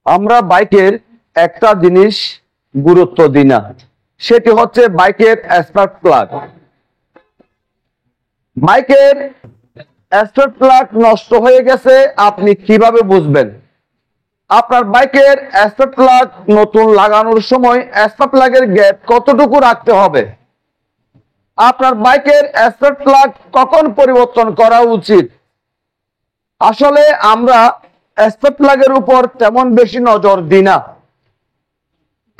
আমরা বাইকের একটা জিনিস গুরুত্ব দিই না, সেটি হচ্ছে বাইকের স্পার্ক প্লাগ। বাইকের স্পার্ক প্লাগ নষ্ট হয়ে গেছে, আপনি কিভাবে বুঝবেন? আপনার বাইকের স্পার্ক প্লাগ নতুন লাগানোর সময় স্পার্ক প্লাগের গ্যাপ কতটুকু রাখতে হবে? আপনার বাইকের স্পার্ক প্লাগ কখন পরিবর্তন করা উচিত? আসলে আমরা স্পার্ক প্লাগের উপর তেমন বেশি নজর দিই না।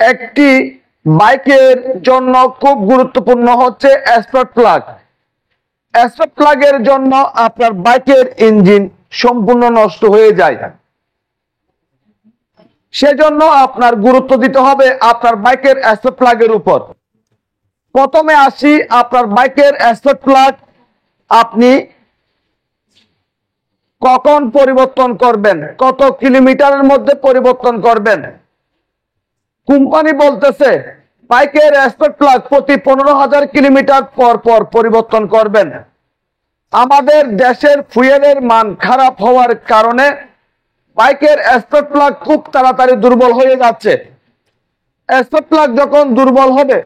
একটি বাইকের জন্য খুব গুরুত্বপূর্ণ হচ্ছে স্পার্ক প্লাগ। স্পার্ক প্লাগের জন্য আপনার বাইকের ইঞ্জিন সম্পূর্ণ নষ্ট হয়ে যায়। সেজন্য আপনার গুরুত্ব দিতে হবে আপনার বাইকের স্পার্ক প্লাগের উপর। প্রথমে আসি আপনার বাইকের স্পার্ক প্লাগ আপনি কখন পরিবর্তন করবেন, কত কিলোমিটারের মধ্যে পরিবর্তন করবেন। কোম্পানি বলতেছে বাইকের স্পার্ক প্লাগ প্রতি 15,000 কিলোমিটার পর পর পরিবর্তন করবেন। আমাদের দেশের ফুয়েলের মান খারাপ হওয়ার কারণে বাইকের স্পার্ক প্লাগ খুব তাড়াতাড়ি দুর্বল হয়ে যাচ্ছে। স্পার্ক প্লাগ যখন দুর্বল হবে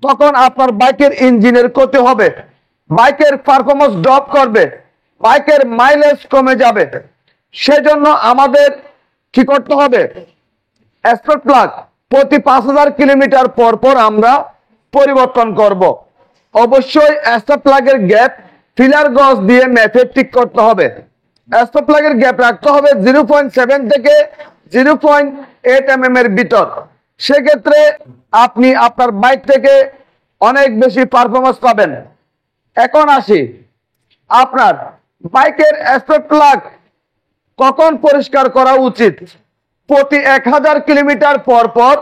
তখন আপনার বাইকের ইঞ্জিনের ক্ষতি হবে, বাইকের পারফরমেন্স ড্রপ করবে, বাইকের মাইলেজ কমে যাবে। সেজন্য আমাদের কি করতে হবে? স্পার্ক প্লাগ প্রতি 5,000 কিলোমিটার পর পর আমরা পরিবর্তন করব। অবশ্যই স্পার্ক প্লাগের গ্যাপ ফিলার গজ দিয়ে মেপে ঠিক করতে হবে। স্পার্ক প্লাগের গ্যাপ রাখতে হবে 0.7 থেকে 0.8 mm এর ভিতর। সেক্ষেত্রে আপনি আপনার বাইক থেকে অনেক বেশি পারফরমেন্স পাবেন। এখন আসি আপনার বাইকের স্পার্ক প্লাগ কখন পরিষ্কার করা উচিত? প্রতি 1000 কিলোমিটার পর পর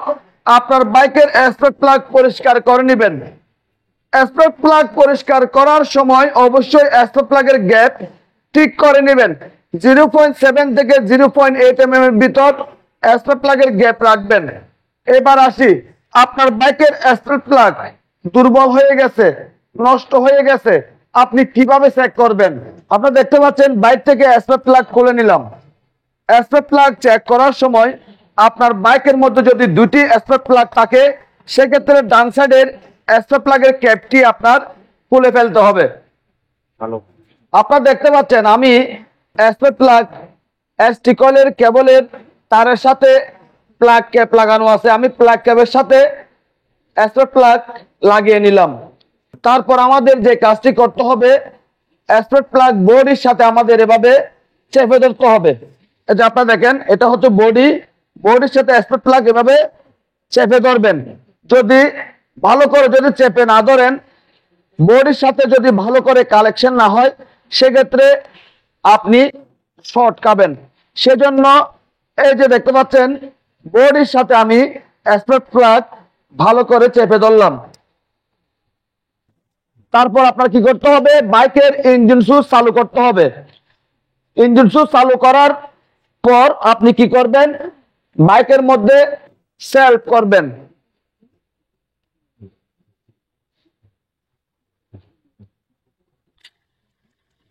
আপনার বাইকের স্পার্ক প্লাগ পরিষ্কার করে নেবেন। স্পার্ক প্লাগ পরিষ্কার করার সময় অবশ্যই স্পার্ক প্লাগের গ্যাপ ঠিক করে নেবেন। 0.7 থেকে 0.8 mm এর ভিতর স্পার্ক প্লাগের গ্যাপ রাখবেন। এবার আসি আপনার বাইকের স্পার্ক প্লাগ দুর্বল হয়ে গেছে, নষ্ট হয়ে গেছে, আপনি কিভাবে চেক করবেন? আপনারা দেখতে পাচ্ছেন বাইক থেকে স্পার্ক প্লাগ খুলে নিলাম। স্পার্ক প্লাগ চেক করার সময় আপনার বাইকের মধ্যে যদি দুটি স্পার্ক প্লাগ থাকে সেক্ষেত্রে ডান সাইডের স্পার্ক প্লাগের ক্যাপটি আপনার খুলে ফেলতে হবে। আপনারা দেখতে পাচ্ছেন আমি স্পার্ক প্লাগ এসটি কয়েলের কেবলের তারের সাথে প্লাগ ক্যাপ লাগানো আছে, আমি প্লাগ ক্যাপের সাথে স্পার্ক প্লাগ লাগিয়ে নিলাম। তারপর আমাদের যে কাজটি করতে হবে, স্পার্ক প্লাগ বডির সাথে আমাদের এভাবে চেপে ধরতে হবে। এই যে আপনারা দেখেন এটা হচ্ছে বডি, বডির সাথে স্পার্ক প্লাগ এভাবে চেপে ধরবেন। যদি ভালো করে যদি চেপে না ধরেন, বডির সাথে যদি ভালো করে কালেকশন না হয় সেক্ষেত্রে আপনি শর্ট খাবেন। সেজন্য এই যে দেখতে পাচ্ছেন বডির সাথে আমি স্পার্ক প্লাগ ভালো করে চেপে ধরলাম। তারপর আপনার কি করতে হবে? বাইকের ইঞ্জিন সুইচ চালু করতে হবে। ইঞ্জিন সুইচ চালু করার পর আপনি কি করবেন? বাইকের মধ্যে সেলফ করবেন।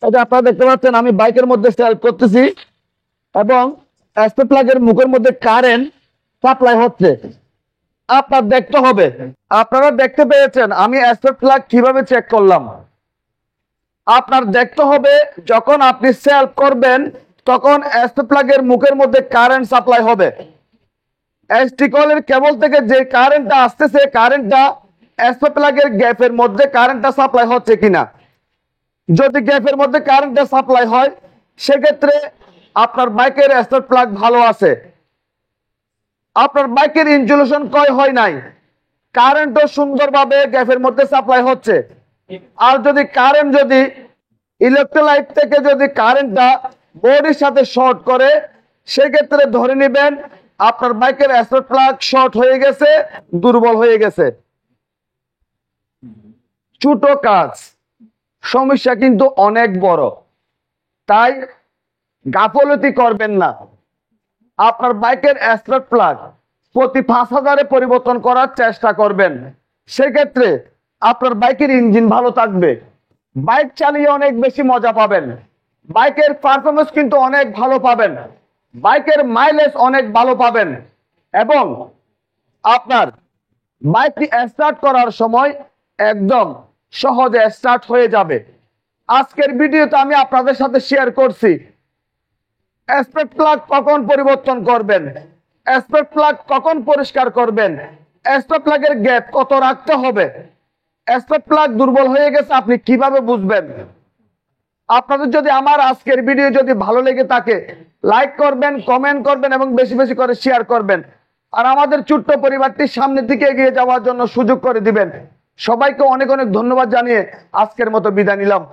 এটা আপনারা দেখতে পাচ্ছেন আমি বাইকের মধ্যে সেলফ করতেছি এবং স্পার্ক প্লাগের মুখের মধ্যে কারেন্ট সাপ্লাই হচ্ছে। আপনার দেখতে হবে, আপনারা দেখতে পেয়েছেন আমি স্পার্ক প্লাগ কিভাবে চেক করলাম। আপনার দেখতে হবে যখন আপনি সেলফ করবেন তখন স্পার্ক প্লাগের মুখের মধ্যে কারেন্ট সাপ্লাই হবে। এসটি কয়েলের কেবল থেকে যে কারেন্টটা আসতেছে কারেন্টটা স্পার্ক প্লাগের গ্যাপের মধ্যে কারেন্টটা সাপ্লাই হচ্ছে কিনা। যদি গ্যাপের মধ্যে কারেন্টটা সাপ্লাই হয় সেক্ষেত্রে আপনার বাইকের স্পার্ক প্লাগ ভালো আছে, আপনার বাইকের ইনসুলেশন ক্ষয় হয় নাই, কারেন্টও সুন্দরভাবে গ্যাপের মধ্যে সাপ্লাই হচ্ছে। আর যদি কারেন্ট যদি ইলেকট্রোলাইট থেকে যদি কারেন্টটা বডির সাথে শর্ট করে সেক্ষেত্রে ধরে নেবেন আপনার বাইকের স্পার্ক প্লাগ শর্ট হয়ে গেছে, দুর্বল হয়ে গেছে। ছোট কাজ, সমস্যা কিন্তু অনেক বড়, তাই গাফলতি করবেন না। আপনার বাইকের স্পার্ক প্লাগ প্রতি 5,000-এ পরিবর্তন করার চেষ্টা করবেন। সেক্ষেত্রে আপনার বাইকের ইঞ্জিন ভালো থাকবে, বাইক চালিয়ে অনেক বেশি মজা পাবেন, বাইকের পারফরমেন্স কিন্তু অনেক ভালো পাবেন। বাইকের মাইলেজ অনেক ভালো পাবেন এবং আপনার বাইকটি স্টার্ট করার সময় একদম সহজে স্টার্ট হয়ে যাবে। আজকের ভিডিওতে আমি আপনাদের সাথে শেয়ার করছি স্পার্ক প্লাগ কখন পরিবর্তন করবেন, স্পার্ক প্লাগ কখন পরিষ্কার করবেন, স্পার্ক প্লাগের গ্যাপ কত রাখতে হবে, স্পার্ক প্লাগ দুর্বল হয়ে গেছে আপনি কিভাবে বুঝবেন। আপনাদের যদি আমার আজকের ভিডিও যদি ভালো লেগে থাকে লাইক করবেন, কমেন্ট করবেন এবং বেশি বেশি করে শেয়ার করবেন। আর আমাদের ছোট্ট পরিবারটি সামনের দিকে এগিয়ে যাওয়ার জন্য সুযোগ করে দিবেন। সবাইকে অনেক অনেক ধন্যবাদ জানিয়ে আজকের মতো বিদায় নিলাম।